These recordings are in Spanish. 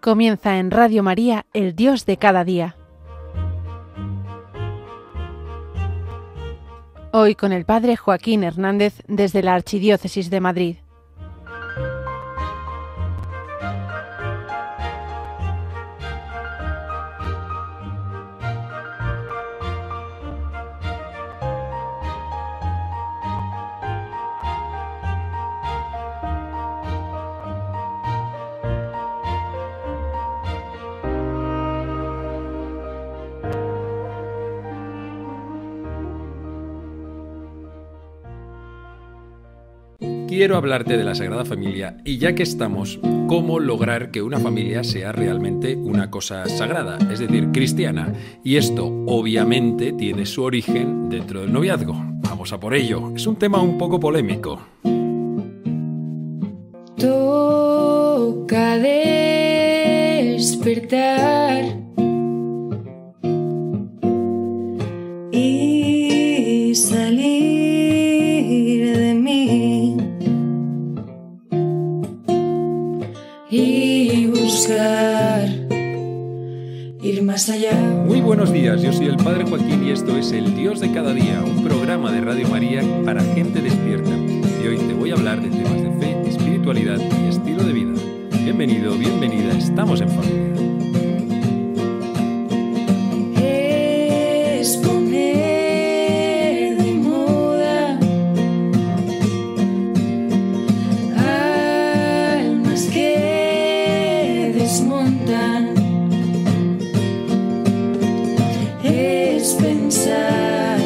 Comienza en Radio María, el Dios de cada día. Hoy con el Padre Joaquín Hernández desde la Archidiócesis de Madrid. Quiero hablarte de la Sagrada Familia y ya que estamos, cómo lograr que una familia sea realmente una cosa sagrada, es decir, cristiana. Y esto obviamente tiene su origen dentro del noviazgo. Vamos a por ello. Es un tema un poco polémico. Toca despertar y salir de mí y buscar ir más allá. Muy buenos días, yo soy el Padre Joaquín y esto es El Dios de cada día, un programa de Radio María para gente despierta. Y hoy te voy a hablar de temas de fe, espiritualidad y estilo de vida. Bienvenido, bienvenida, estamos en familia. Es poner de moda almas que desmontan. Es pensar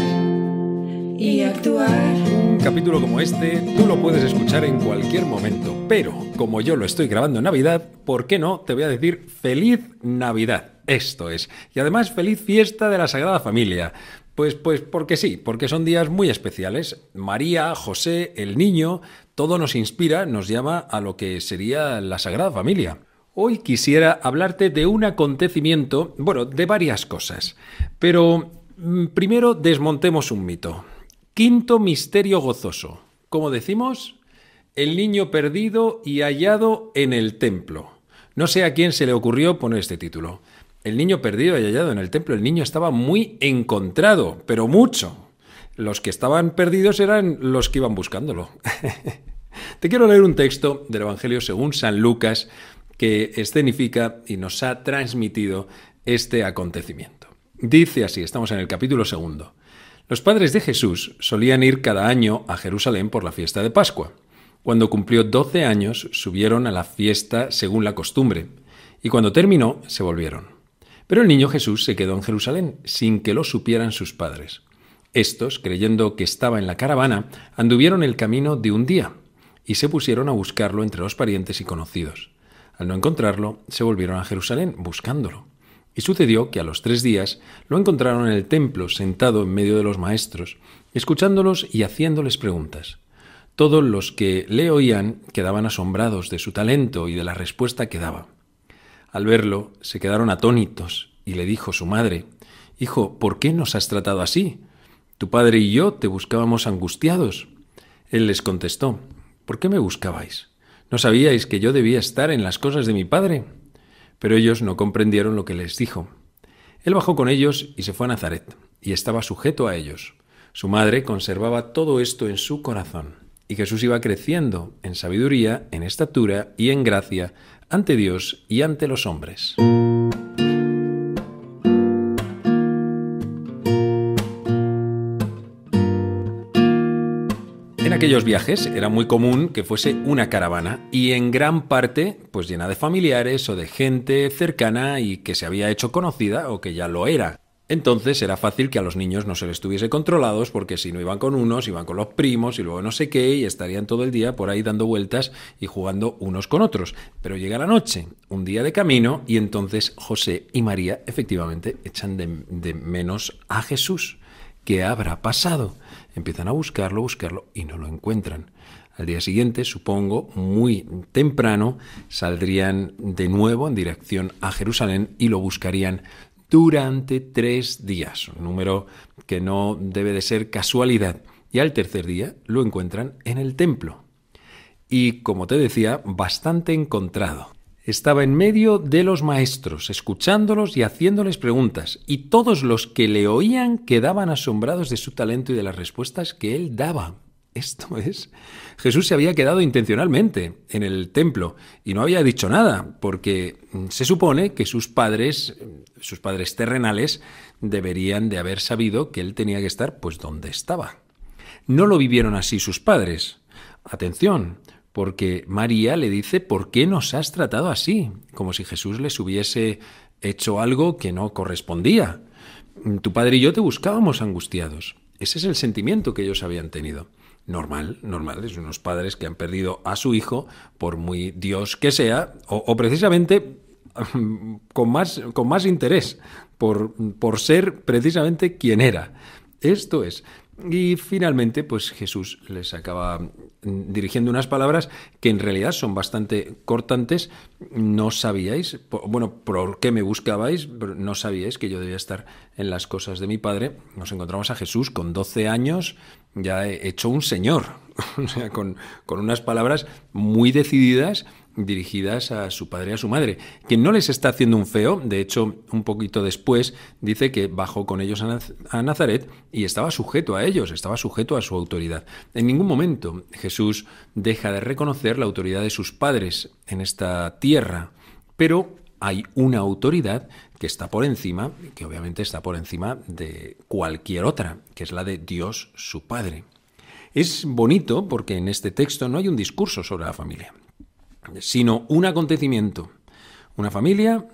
y actuar. Un capítulo como este tú lo puedes escuchar en cualquier momento, pero como yo lo estoy grabando en Navidad, ¿por qué no? Te voy a decir ¡Feliz Navidad! Esto es. Y además, ¡feliz fiesta de la Sagrada Familia! Pues porque sí, porque son días muy especiales. María, José, el niño, todo nos inspira, nos llama a lo que sería la Sagrada Familia. Hoy quisiera hablarte de un acontecimiento, de varias cosas. Pero primero desmontemos un mito. Quinto misterio gozoso. ¿Cómo decimos? El niño perdido y hallado en el templo. No sé a quién se le ocurrió poner este título. El niño perdido y hallado en el templo. El niño estaba muy encontrado, pero mucho. Los que estaban perdidos eran los que iban buscándolo. Te quiero leer un texto del Evangelio según San Lucas que escenifica y nos ha transmitido este acontecimiento. Dice así, estamos en el capítulo 2. Los padres de Jesús solían ir cada año a Jerusalén por la fiesta de Pascua. Cuando cumplió 12 años, subieron a la fiesta según la costumbre, y cuando terminó, se volvieron. Pero el niño Jesús se quedó en Jerusalén, sin que lo supieran sus padres. Estos, creyendo que estaba en la caravana, anduvieron el camino de un día, y se pusieron a buscarlo entre los parientes y conocidos. Al no encontrarlo, se volvieron a Jerusalén, buscándolo. Y sucedió que a los 3 días lo encontraron en el templo, sentado en medio de los maestros, escuchándolos y haciéndoles preguntas. Todos los que le oían quedaban asombrados de su talento y de la respuesta que daba. Al verlo, se quedaron atónitos y le dijo su madre: «Hijo, ¿por qué nos has tratado así? Tu padre y yo te buscábamos angustiados». Él les contestó: «¿Por qué me buscabais? ¿No sabíais que yo debía estar en las cosas de mi padre?». Pero ellos no comprendieron lo que les dijo. Él bajó con ellos y se fue a Nazaret, y estaba sujeto a ellos. Su madre conservaba todo esto en su corazón. Y Jesús iba creciendo en sabiduría, en estatura y en gracia ante Dios y ante los hombres. En aquellos viajes era muy común que fuese una caravana y en gran parte llena de familiares o de gente cercana y que se había hecho conocida o que ya lo era. Entonces era fácil que a los niños no se les tuviese controlados porque si no iban con unos, iban con los primos y luego no sé qué y estarían todo el día por ahí dando vueltas y jugando unos con otros. Pero llega la noche, un día de camino y entonces José y María efectivamente echan de menos a Jesús. ¿Qué habrá pasado? Empiezan a buscarlo y no lo encuentran. Al día siguiente, supongo, muy temprano, saldrían de nuevo en dirección a Jerusalén y lo buscarían durante 3 días, un número que no debe de ser casualidad. Y al tercer día lo encuentran en el templo. Y, como te decía, bastante encontrado. Estaba en medio de los maestros, escuchándolos y haciéndoles preguntas, y todos los que le oían quedaban asombrados de su talento y de las respuestas que él daba. Esto es, Jesús se había quedado intencionalmente en el templo y no había dicho nada, porque se supone que sus padres terrenales, deberían de haber sabido que él tenía que estar pues donde estaba. No lo vivieron así sus padres. Atención, porque María le dice: ¿por qué nos has tratado así? Como si Jesús les hubiese hecho algo que no correspondía. Tu padre y yo te buscábamos angustiados. Ese es el sentimiento que ellos habían tenido. Normal, es unos padres que han perdido a su hijo, por muy Dios que sea, o precisamente con más interés, por ser precisamente quien era. Esto es. Y finalmente, pues Jesús les acaba dirigiendo unas palabras que en realidad son bastante cortantes. No sabíais, ¿por qué me buscabais? No sabíais que yo debía estar en las cosas de mi Padre. Nos encontramos a Jesús con 12 años, ya hecho un señor, o sea, con unas palabras muy decididas, dirigidas a su padre y a su madre, que no les está haciendo un feo. De hecho, un poquito después dice que bajó con ellos a Nazaret y estaba sujeto a ellos, estaba sujeto a su autoridad. En ningún momento Jesús deja de reconocer la autoridad de sus padres en esta tierra, pero hay una autoridad que está por encima, que obviamente está por encima de cualquier otra, que es la de Dios, su Padre. Es bonito porque en este texto no hay un discurso sobre la familia, sino un acontecimiento, una familia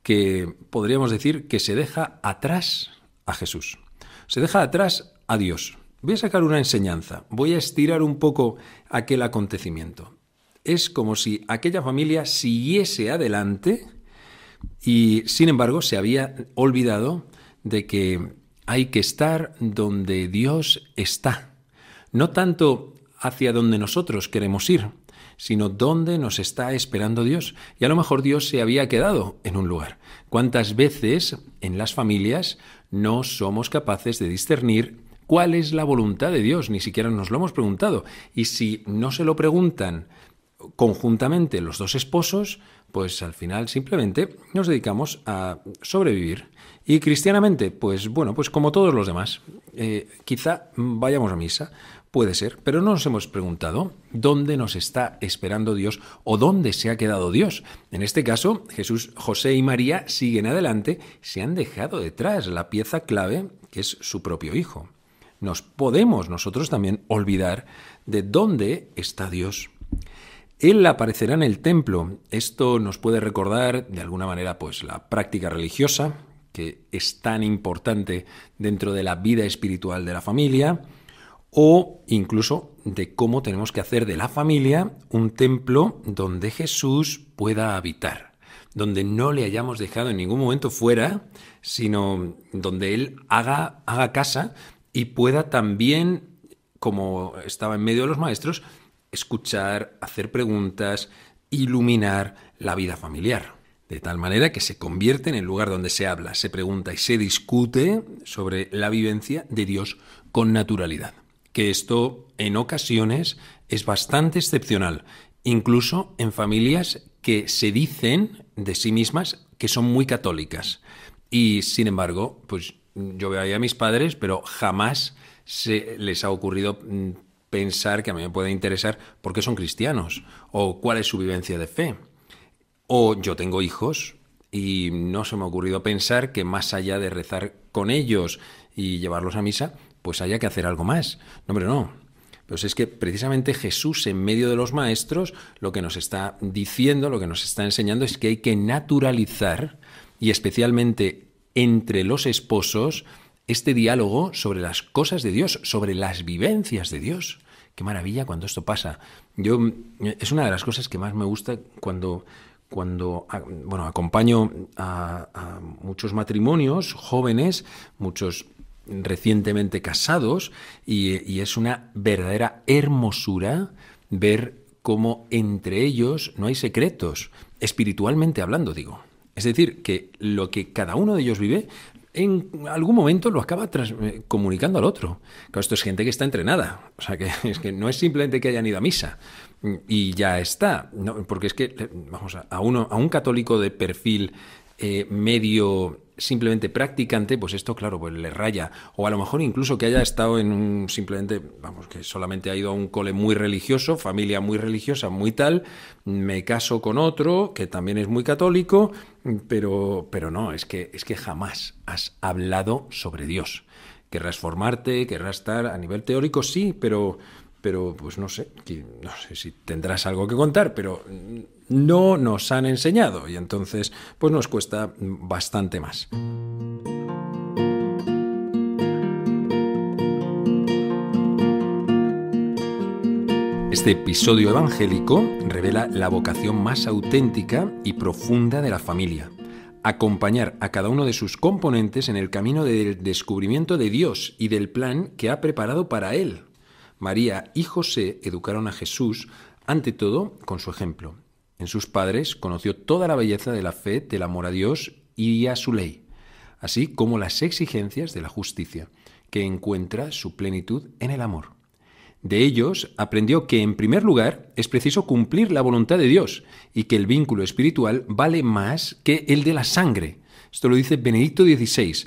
que podríamos decir que se deja atrás a Jesús, se deja atrás a Dios. Voy a sacar una enseñanza, voy a estirar un poco aquel acontecimiento. Es como si aquella familia siguiese adelante y, sin embargo, se había olvidado de que hay que estar donde Dios está, no tanto hacia donde nosotros queremos ir, sino dónde nos está esperando Dios. Y a lo mejor Dios se había quedado en un lugar. ¿Cuántas veces en las familias no somos capaces de discernir cuál es la voluntad de Dios? Ni siquiera nos lo hemos preguntado. Y si no se lo preguntan conjuntamente los dos esposos, pues al final simplemente nos dedicamos a sobrevivir. Y cristianamente, pues como todos los demás, quizá vayamos a misa, puede ser, pero no nos hemos preguntado dónde nos está esperando Dios o dónde se ha quedado Dios. En este caso, Jesús, José y María siguen adelante, se han dejado detrás la pieza clave que es su propio hijo. Nos podemos nosotros también olvidar de dónde está Dios. Él aparecerá en el templo. Esto nos puede recordar de alguna manera pues la práctica religiosa, que es tan importante dentro de la vida espiritual de la familia, o incluso de cómo tenemos que hacer de la familia un templo donde Jesús pueda habitar, donde no le hayamos dejado en ningún momento fuera, sino donde Él haga casa y pueda también, como estaba en medio de los maestros, escuchar, hacer preguntas, iluminar la vida familiar. De tal manera que se convierte en el lugar donde se habla, se pregunta y se discute sobre la vivencia de Dios con naturalidad. Que esto en ocasiones es bastante excepcional, incluso en familias que se dicen de sí mismas que son muy católicas. Y sin embargo, pues yo veo ahí a mis padres, pero jamás se les ha ocurrido pensar que a mí me puede interesar por qué son cristianos o cuál es su vivencia de fe. O yo tengo hijos y no se me ha ocurrido pensar que más allá de rezar con ellos y llevarlos a misa, pues haya que hacer algo más. No, hombre, no. Pues es que precisamente Jesús en medio de los maestros lo que nos está diciendo, lo que nos está enseñando es que hay que naturalizar, y especialmente entre los esposos, este diálogo sobre las cosas de Dios, sobre las vivencias de Dios. Qué maravilla cuando esto pasa. Es una de las cosas que más me gusta cuando acompaño a muchos matrimonios jóvenes, muchos recientemente casados, y es una verdadera hermosura ver cómo entre ellos no hay secretos, espiritualmente hablando, digo. Es decir, que lo que cada uno de ellos vive, en algún momento lo acaba comunicando al otro. Claro, esto es gente que está entrenada, o sea, que es que no es simplemente que hayan ido a misa. y ya está. No, porque es que, vamos, a un católico de perfil medio simplemente practicante, pues esto, claro, pues le raya. O a lo mejor incluso que haya estado en un simplemente, vamos, que solamente ha ido a un cole muy religioso, familia muy religiosa, muy tal, me caso con otro que también es muy católico, pero no, es que jamás has hablado sobre Dios. Querrás formarte, querrás estar a nivel teórico, sí, pero pues no sé si tendrás algo que contar, pero no nos han enseñado y entonces pues nos cuesta bastante más. Este episodio evangélico revela la vocación más auténtica y profunda de la familia: acompañar a cada uno de sus componentes en el camino del descubrimiento de Dios y del plan que ha preparado para él. María y José educaron a Jesús, ante todo, con su ejemplo. En sus padres conoció toda la belleza de la fe, del amor a Dios y a su ley, así como las exigencias de la justicia, que encuentra su plenitud en el amor. De ellos aprendió que, en primer lugar, es preciso cumplir la voluntad de Dios y que el vínculo espiritual vale más que el de la sangre. Esto lo dice Benedicto XVI.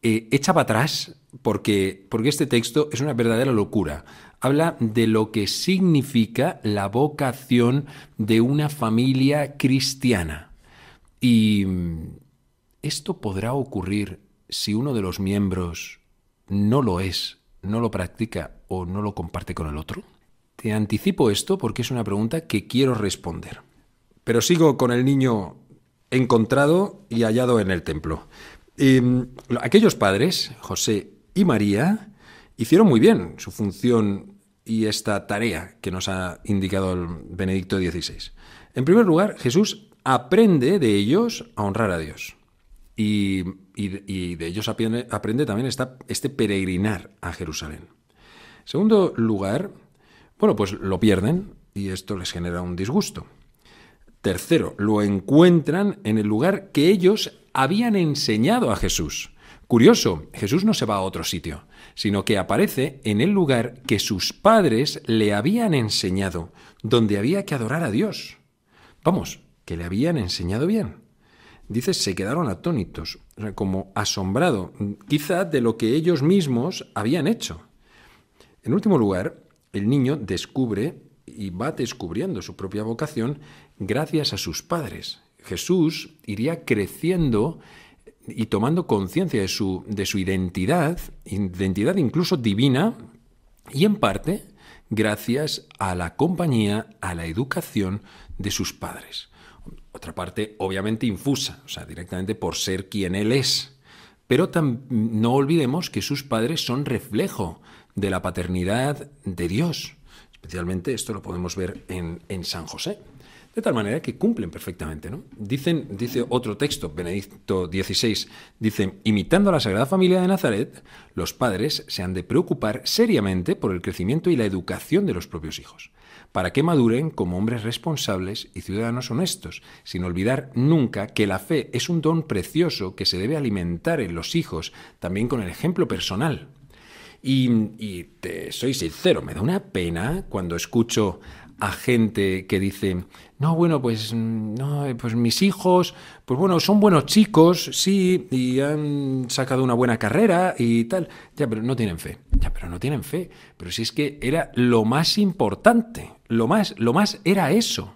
Echa para atrás porque este texto es una verdadera locura. Habla de lo que significa la vocación de una familia cristiana. Y esto podrá ocurrir si uno de los miembros no lo es, no lo practica o no lo comparte con el otro. Te anticipo esto porque es una pregunta que quiero responder. Pero sigo con el niño encontrado y hallado en el templo. Aquellos padres, José y María, hicieron muy bien su función y esta tarea que nos ha indicado el Benedicto XVI. En primer lugar, Jesús aprende de ellos a honrar a Dios. Y de ellos aprende también este peregrinar a Jerusalén. En segundo lugar, bueno, pues lo pierden y esto les genera un disgusto. Tercero, lo encuentran en el lugar que ellos habían enseñado a Jesús. Curioso, Jesús no se va a otro sitio, sino que aparece en el lugar que sus padres le habían enseñado, donde había que adorar a Dios. Vamos, que le habían enseñado bien. Dice, se quedaron atónitos, o sea, como asombrado, quizá de lo que ellos mismos habían hecho. En último lugar, el niño descubre y va descubriendo su propia vocación gracias a sus padres. Jesús iría creciendo y tomando conciencia de su identidad incluso divina, y en parte gracias a la compañía, a la educación de sus padres. Otra parte obviamente infusa, o sea, directamente por ser quien él es. Pero no olvidemos que sus padres son reflejo de la paternidad de Dios. Especialmente esto lo podemos ver en San José. De tal manera que cumplen perfectamente, ¿no? Dice otro texto, Benedicto XVI, dice, imitando a la Sagrada Familia de Nazaret, los padres se han de preocupar seriamente por el crecimiento y la educación de los propios hijos, para que maduren como hombres responsables y ciudadanos honestos, sin olvidar nunca que la fe es un don precioso que se debe alimentar en los hijos, también con el ejemplo personal. Y te soy sincero, me da una pena cuando escucho a gente que dice, no, bueno, pues mis hijos, pues bueno, son buenos chicos, sí, y han sacado una buena carrera y tal, ya, pero no tienen fe, pero si es que era lo más importante, lo más era eso.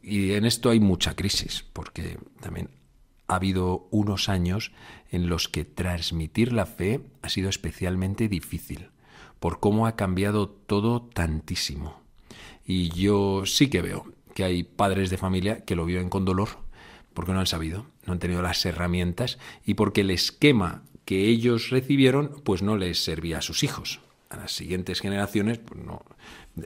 Y en esto hay mucha crisis, porque también ha habido unos años en los que transmitir la fe ha sido especialmente difícil, por cómo ha cambiado todo tantísimo. Y yo sí que veo que hay padres de familia que lo viven con dolor, porque no han sabido, no han tenido las herramientas y porque el esquema que ellos recibieron pues no les servía a sus hijos. A las siguientes generaciones, pues no,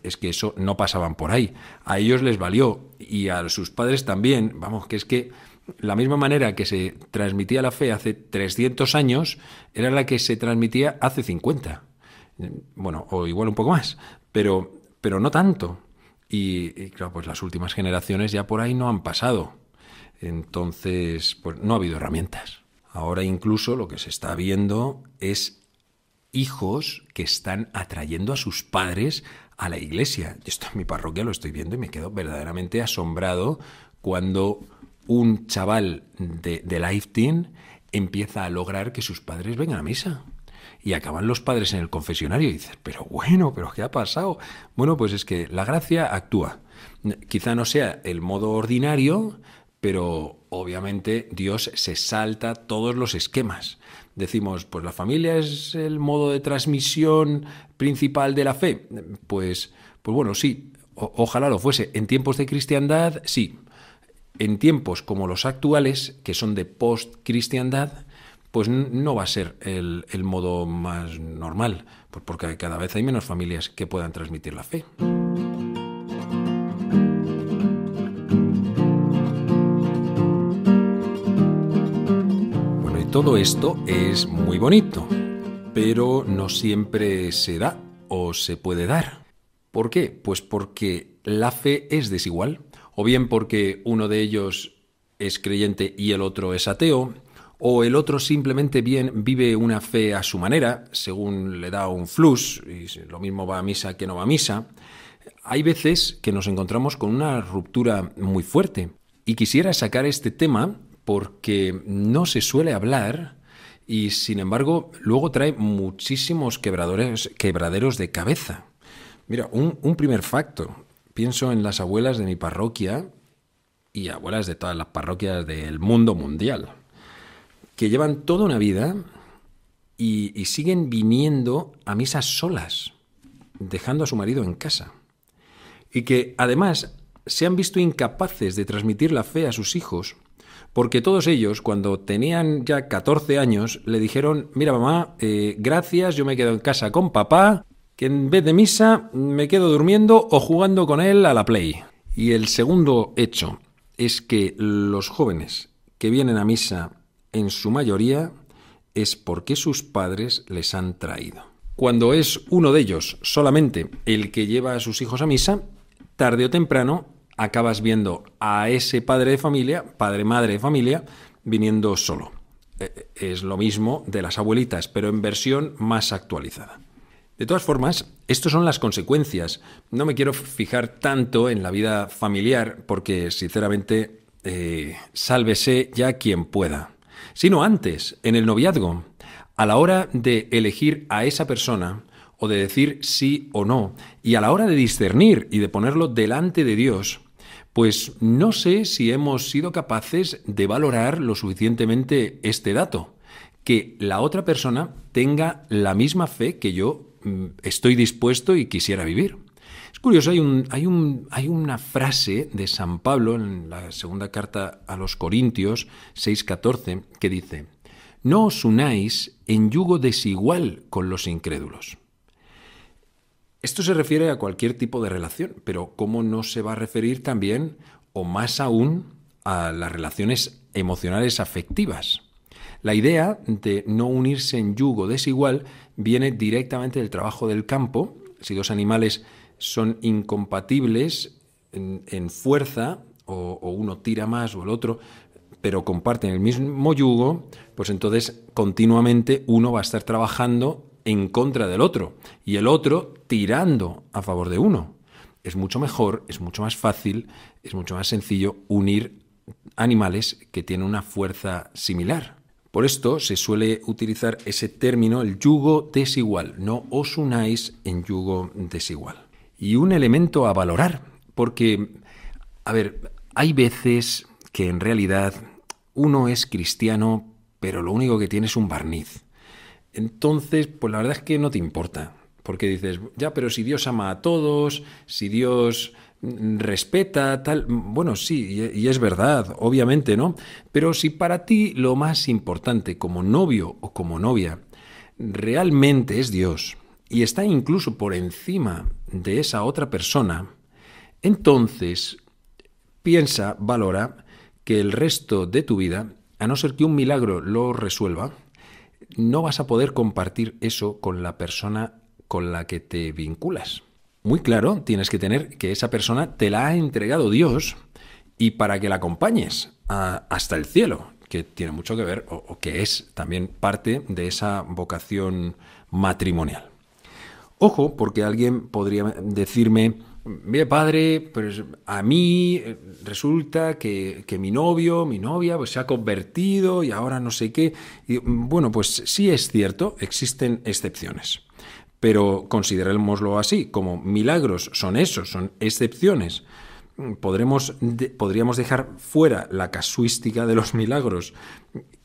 es que eso no pasaban por ahí. A ellos les valió y a sus padres también. Vamos, que es que la misma manera que se transmitía la fe hace 300 años era la que se transmitía hace 50. Bueno, o igual un poco más, pero no tanto. Y claro, pues las últimas generaciones ya por ahí no han pasado. Entonces, pues no ha habido herramientas. Ahora incluso lo que se está viendo es hijos que están atrayendo a sus padres a la iglesia. Y esto en mi parroquia lo estoy viendo y me quedo verdaderamente asombrado cuando un chaval de Life Teen empieza a lograr que sus padres vengan a misa. Y acaban los padres en el confesionario y dices, pero ¿qué ha pasado? Bueno, pues es que la gracia actúa. Quizá no sea el modo ordinario, pero obviamente Dios se salta todos los esquemas. Decimos, pues la familia es el modo de transmisión principal de la fe. Pues bueno, sí, ojalá lo fuese. En tiempos de cristiandad, sí. En tiempos como los actuales, que son de post-cristiandad, pues no va a ser el modo más normal, pues porque cada vez hay menos familias que puedan transmitir la fe. Bueno, y todo esto es muy bonito, pero no siempre se da o se puede dar. ¿Por qué? Pues porque la fe es desigual, o bien porque uno de ellos es creyente y el otro es ateo, o el otro simplemente vive una fe a su manera, según le da un flux, y lo mismo va a misa que no va a misa. Hay veces que nos encontramos con una ruptura muy fuerte. Y quisiera sacar este tema porque no se suele hablar y, sin embargo, luego trae muchísimos quebraderos de cabeza. Mira, un primer facto. Pienso en las abuelas de mi parroquia y abuelas de todas las parroquias del mundo mundial, que llevan toda una vida y siguen viniendo a misas solas, dejando a su marido en casa. Y que además se han visto incapaces de transmitir la fe a sus hijos, porque todos ellos, cuando tenían ya 14 años, le dijeron, mira mamá, gracias, yo me quedo en casa con papá, que en vez de misa me quedo durmiendo o jugando con él a la Play. Y el segundo hecho es que los jóvenes que vienen a misa en su mayoría es porque sus padres les han traído. Cuando es uno de ellos solamente el que lleva a sus hijos a misa, tarde o temprano acabas viendo a ese padre de familia, padre-madre de familia, viniendo solo. Es lo mismo de las abuelitas, pero en versión más actualizada. De todas formas, estas son las consecuencias. No me quiero fijar tanto en la vida familiar porque, sinceramente, sálvese ya quien pueda. Sino antes, en el noviazgo, a la hora de elegir a esa persona o de decir sí o no, y a la hora de discernir y de ponerlo delante de Dios, pues no sé si hemos sido capaces de valorar lo suficientemente este dato, que la otra persona tenga la misma fe que yo estoy dispuesto y quisiera vivir. Es curioso, hay una frase de San Pablo en la segunda carta a los Corintios 6:14 que dice: no os unáis en yugo desigual con los incrédulos. Esto se refiere a cualquier tipo de relación, pero ¿cómo no se va a referir también, o más aún, a las relaciones emocionales afectivas? La idea de no unirse en yugo desigual viene directamente del trabajo del campo. Si dos animales son incompatibles en fuerza, o uno tira más o el otro, pero comparten el mismo yugo, pues entonces continuamente uno va a estar trabajando en contra del otro y el otro tirando a favor de uno. Es mucho mejor, es mucho más fácil, es mucho más sencillo unir animales que tienen una fuerza similar. Por esto se suele utilizar ese término, el yugo desigual. No os unáis en yugo desigual. Y un elemento a valorar, porque, hay veces que en realidad uno es cristiano, pero lo único que tiene es un barniz. Entonces, pues la verdad es que no te importa, porque dices, ya, pero si Dios ama a todos, si Dios respeta, tal, bueno, sí, y es verdad, obviamente, ¿no? Pero si para ti lo más importante como novio o como novia realmente es Dios y está incluso por encima de esa otra persona, entonces piensa, valora que el resto de tu vida, a no ser que un milagro lo resuelva, no vas a poder compartir eso con la persona con la que te vinculas. Muy claro, tienes que tener que esa persona te la ha entregado Dios y para que la acompañes hasta el cielo, que tiene mucho que ver o que es también parte de esa vocación matrimonial. Ojo, porque alguien podría decirme, mire padre, pues a mí resulta que mi novio, mi novia, pues se ha convertido y ahora no sé qué. Y, bueno, pues sí es cierto, existen excepciones. Pero considerémoslo así, como milagros son esos, son excepciones. Podríamos dejar fuera la casuística de los milagros,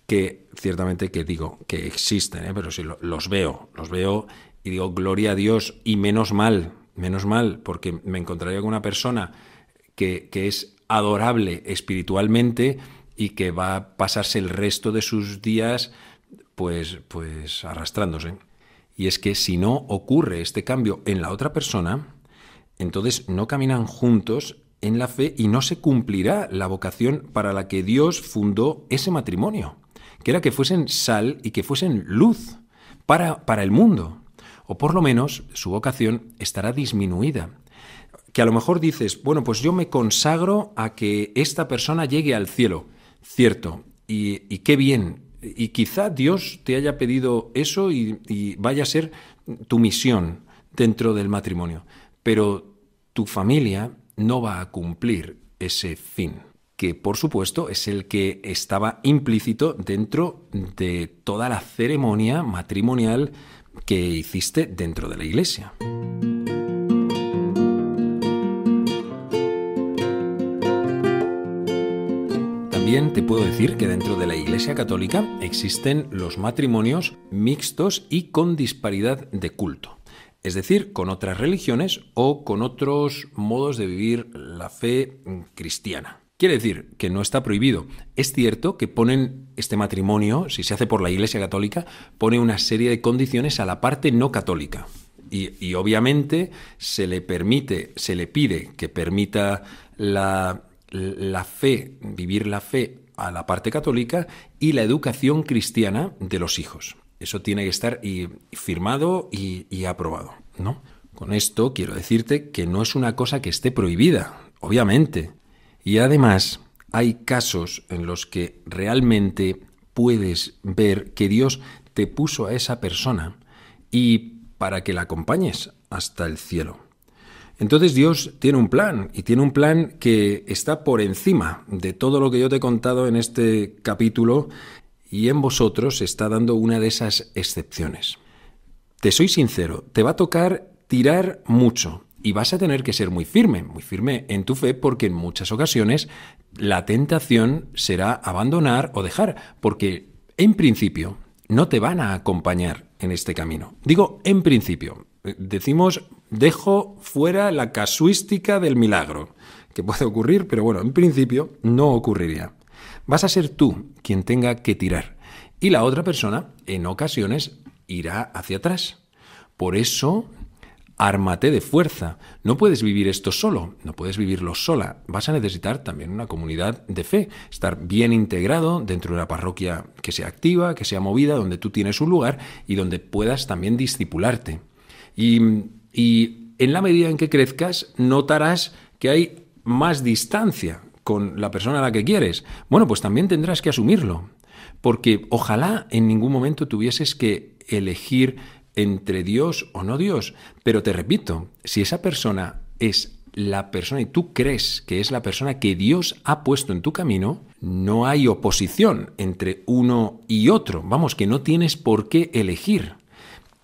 que ciertamente que digo que existen, pero sí los veo y digo gloria a Dios y menos mal, porque me encontraría con una persona que es adorable espiritualmente y que va a pasarse el resto de sus días pues arrastrándose. Y es que si no ocurre este cambio en la otra persona, entonces no caminan juntos en la fe y no se cumplirá la vocación para la que Dios fundó ese matrimonio, que era que fuesen sal y que fuesen luz para el mundo. O por lo menos su vocación estará disminuida. Que a lo mejor dices, bueno, pues yo me consagro a que esta persona llegue al cielo. Cierto, y qué bien. Y quizá Dios te haya pedido eso y vaya a ser tu misión dentro del matrimonio. Pero tu familia no va a cumplir ese fin, que por supuesto es el que estaba implícito dentro de toda la ceremonia matrimonial que hiciste dentro de la Iglesia. También te puedo decir que dentro de la Iglesia Católica existen los matrimonios mixtos y con disparidad de culto. Es decir, con otras religiones o con otros modos de vivir la fe cristiana. Quiere decir que no está prohibido. Es cierto que ponen este matrimonio, si se hace por la Iglesia Católica, pone una serie de condiciones a la parte no católica. Y obviamente se le pide que permita la fe, vivir la fe a la parte católica y la educación cristiana de los hijos. Eso tiene que estar firmado y aprobado, ¿no? Con esto quiero decirte que no es una cosa que esté prohibida, obviamente. Y además hay casos en los que realmente puedes ver que Dios te puso a esa persona y para que la acompañes hasta el cielo. Entonces Dios tiene un plan, y tiene un plan que está por encima de todo lo que yo te he contado en este capítulo, y en vosotros se está dando una de esas excepciones. Te soy sincero, te va a tocar tirar mucho y vas a tener que ser muy firme en tu fe, porque en muchas ocasiones la tentación será abandonar o dejar, porque en principio no te van a acompañar en este camino. Digo en principio, decimos dejo fuera la casuística del milagro, que puede ocurrir, pero bueno, en principio no ocurriría. Vas a ser tú quien tenga que tirar y la otra persona, en ocasiones, irá hacia atrás. Por eso, ármate de fuerza. No puedes vivir esto solo, no puedes vivirlo sola. Vas a necesitar también una comunidad de fe, estar bien integrado dentro de una parroquia que sea activa, que sea movida, donde tú tienes un lugar y donde puedas también discipularte. Y en la medida en que crezcas, notarás que hay más distancia con la persona a la que quieres. Bueno, pues también tendrás que asumirlo, porque ojalá en ningún momento tuvieses que elegir entre Dios o no Dios. Pero te repito, si esa persona es la persona y tú crees que es la persona que Dios ha puesto en tu camino, no hay oposición entre uno y otro. Vamos, que no tienes por qué elegir.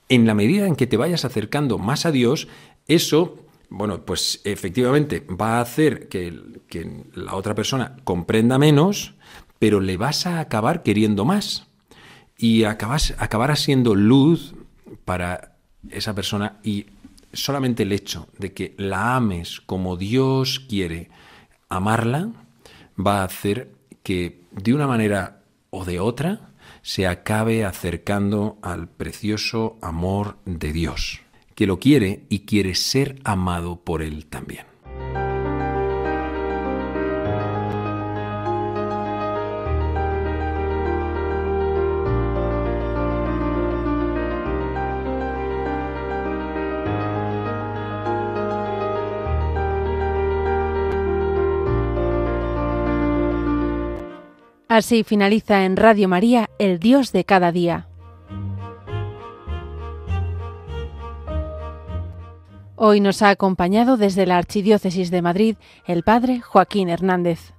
En la medida en que te vayas acercando más a Dios, eso, bueno, pues efectivamente va a hacer que la otra persona comprenda menos, pero le vas a acabar queriendo más. Y acabarás siendo luz para esa persona, y solamente el hecho de que la ames como Dios quiere amarla va a hacer que de una manera o de otra se acabe acercando al precioso amor de Dios, que lo quiere y quiere ser amado por Él también. Así finaliza en Radio María, El Dios de cada día. Hoy nos ha acompañado desde la Archidiócesis de Madrid el padre Joaquín Hernández.